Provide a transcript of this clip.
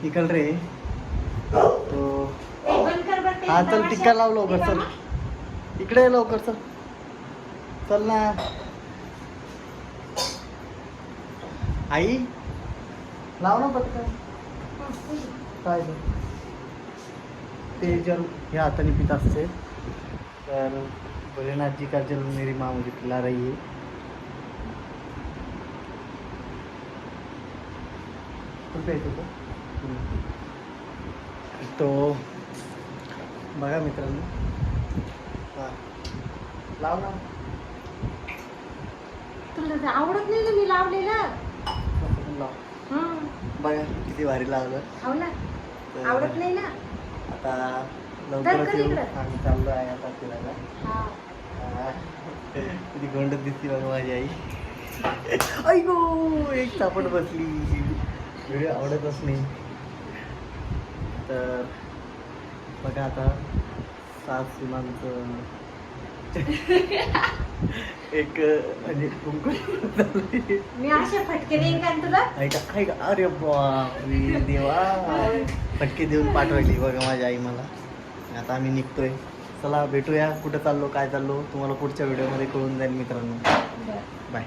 Equal रे तो हा चल टिक्का लाव लवकर चल इकडे ये लवकर चल चल ना आई लाव ना पटकन काय ते जल ह्या हाताने पित असते तर भोलेनाथ जी का जल मेरी माँ मुझे पिला रही है तो बघा मित्रांनो हा लाव ना तुला आवडत नाही ना मी लावलेलं लाव बघा किती भारी लावलं तर आवडत नाही ना आता तर लवकरच कर येऊ इकडं. आम्ही चाललो आहे आता फिरायला हा. किती गोंडत दिसती बघा माझी आई ऐको एक चापट बसली व्हिडिओ आवडतच नाही तर बघा आता सात सुनांचं एक म्हणजे कुंकू मी असे फटके देईन का तुला ऐका ऐका अरे बापरे देवा फटके देऊन पाठवायची बघा माझी आई मला आता आम्ही निघतोय चला भेटूया कुठं चाललो काय चाललो तुम्हाला पुढच्या व्हिडिओमध्ये कळून जाईल मित्रांनो बाय